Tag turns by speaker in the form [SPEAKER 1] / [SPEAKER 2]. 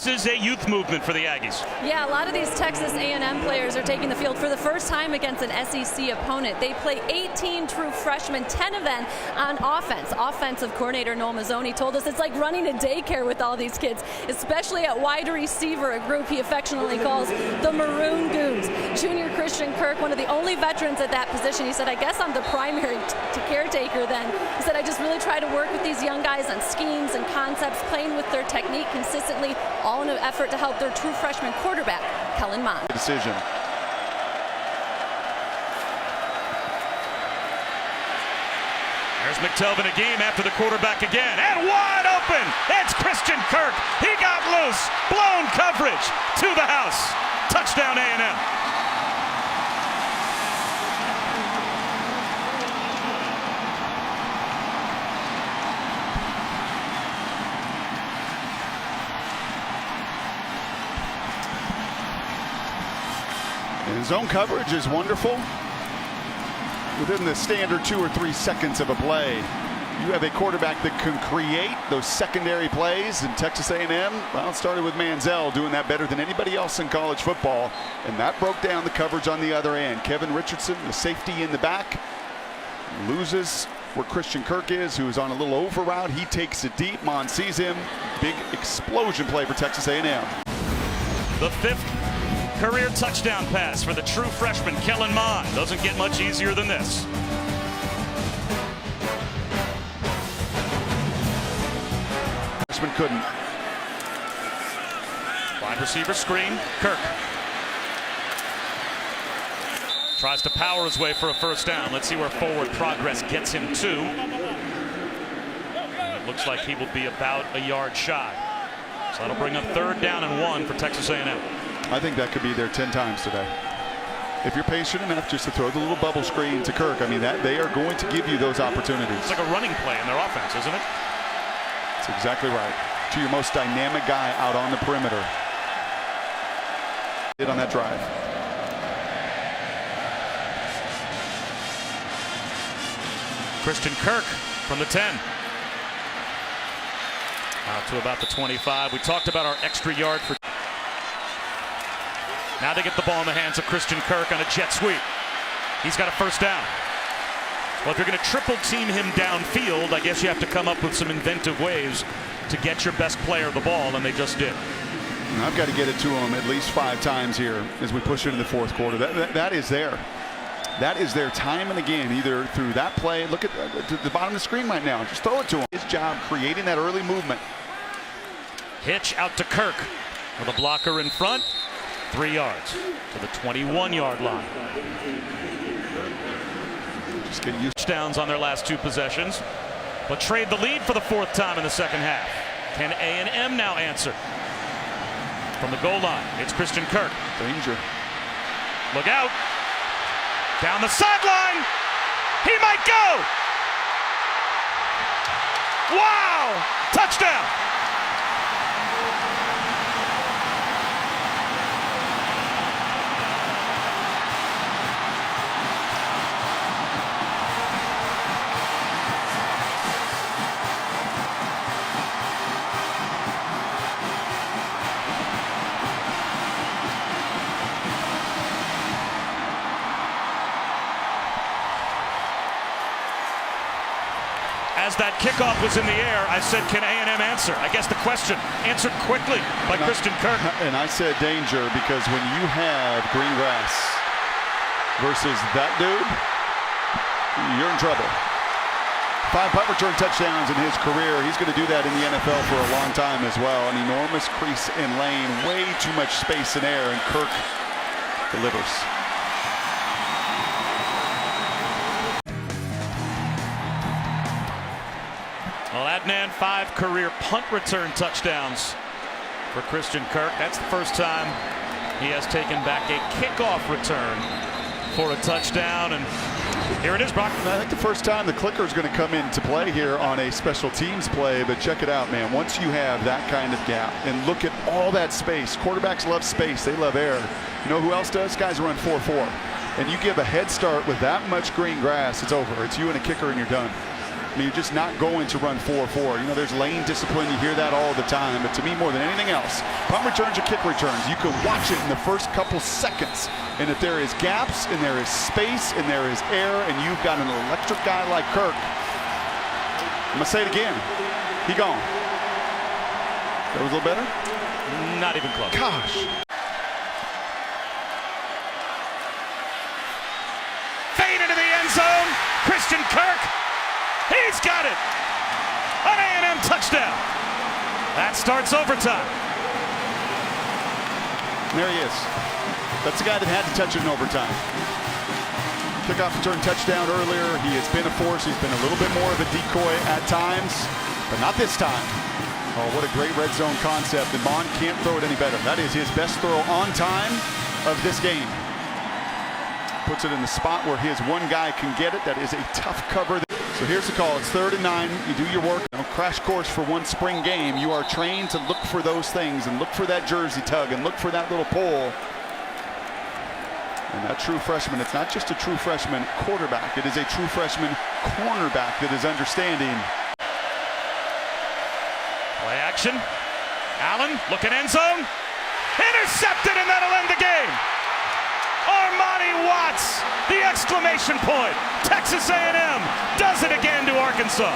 [SPEAKER 1] This is a youth movement for the Aggies.
[SPEAKER 2] Yeah, a lot of these Texas A&M players are taking the field for the first time against an SEC opponent. They play 18 true freshmen, 10 of them on offense. Offensive coordinator Noel Mazzoni told us it's like running a daycare with all these kids, especially at wide receiver, a group he affectionately calls the Maroon Goons. Junior Christian Kirk, one of the only veterans at that position, he said, I guess I'm the primary caretaker then. He said, I just really try to work with these young guys on schemes and concepts, playing with their technique consistently, all in an effort to help their true freshman quarterback, Kellen Mond.
[SPEAKER 3] Decision.
[SPEAKER 1] There's McTelvin again after the quarterback again, and wide open. It's Christian Kirk. He got loose. Blown coverage to the house. Touchdown A&M.
[SPEAKER 3] And zone coverage is wonderful. Within the standard 2 or 3 seconds of a play, you have a quarterback that can create those secondary plays. In Texas A&M, well, it started with Manziel doing that better than anybody else in college football, and that broke down the coverage on the other end. Kevin Richardson, the safety in the back, loses where Christian Kirk is, who is on a little over route. He takes it deep. Mond sees him. Big explosion play for Texas A&M.
[SPEAKER 1] The 5th career touchdown pass for the true freshman Kellen Mond. Doesn't get much easier than this.
[SPEAKER 3] Freshman couldn't.
[SPEAKER 1] Wide receiver screen. Kirk tries to power his way for a first down. Let's see where forward progress gets him to. Looks like he will be about a yard shy. So that'll bring up 3rd down and 1 for Texas A&M.
[SPEAKER 3] I think that could be there 10 times today. If you're patient enough just to throw the little bubble screen to Kirk, I mean, that they are going to give you those opportunities.
[SPEAKER 1] It's like a running play in their offense, isn't it?
[SPEAKER 3] That's exactly right. To your most dynamic guy out on the perimeter. Did on that drive.
[SPEAKER 1] Christian Kirk from the 10. Out to about the 25. We talked about our extra yard for. Now they get the ball in the hands of Christian Kirk on a jet sweep. He's got a first down. Well, if you're going to triple team him downfield, I guess you have to come up with some inventive ways to get your best player the ball, and they just did.
[SPEAKER 3] And I've got to get it to him at least 5 times here as we push into the 4th quarter. That is there. That is there time and again, either through that play. Look at the bottom of the screen right now. Just throw it to him. His job creating that early movement.
[SPEAKER 1] Hitch out to Kirk with a blocker in front. 3 yards to the 21-yard line.
[SPEAKER 3] Just getting used.
[SPEAKER 1] Touchdowns on their last 2 possessions, but trade the lead for the 4th time in the second half. Can A&M now answer? From the goal line, it's Christian Kirk.
[SPEAKER 3] Danger.
[SPEAKER 1] Look out. Down the sideline. He might go. Wow. Touchdown. As that kickoff was in the air, I said, can A&M answer? I guess the question answered quickly by Christian Kirk.
[SPEAKER 3] And I said danger because when you have green grass versus that dude, you're in trouble. 5 punt return touchdowns in his career. He's going to do that in the NFL for a long time as well. An enormous crease in lane, way too much space in air, and Kirk delivers.
[SPEAKER 1] Well, Adnan, 5 career punt return touchdowns for Christian Kirk. That's the first time he has taken back a kickoff return for a touchdown. And here it is, Brock.
[SPEAKER 3] I think the first time the clicker is going to come into play here on a special teams play, but check it out, man. Once you have that kind of gap and look at all that space, quarterbacks love space, they love air. You know who else does? Guys run 4-4. And you give a head start with that much green grass, it's over. It's you and a kicker and you're done. I mean, you're just not going to run 4-4. You know, there's lane discipline. You hear that all the time. But to me, more than anything else, punt returns or kick returns, you can watch it in the first couple seconds. And if there is gaps and there is space and there is air and you've got an electric guy like Kirk, I'm going to say it again. He gone. That was a little better?
[SPEAKER 1] Not even close.
[SPEAKER 3] Gosh.
[SPEAKER 1] Fade into the end zone. Christian Kirk. He's got it. An A&M touchdown. That starts overtime.
[SPEAKER 3] And there he is. That's the guy that had to touch it in overtime. Kickoff return touchdown earlier. He has been a force. He's been a little bit more of a decoy at times, but not this time. Oh, what a great red zone concept. And Bond can't throw it any better. That is his best throw on time of this game. Puts it in the spot where his one guy can get it. That is a tough cover. So here's the call. It's 3rd and 9. You do your work. You know, crash course for one spring game. You are trained to look for those things and look for that jersey tug and look for that little pull. And that true freshman, it's not just a true freshman quarterback. It is a true freshman cornerback that is understanding.
[SPEAKER 1] Play action. Allen looking end zone. Intercepted, and that'll end the game. Armani Watts, the exclamation point. Texas A&M does it again to Arkansas.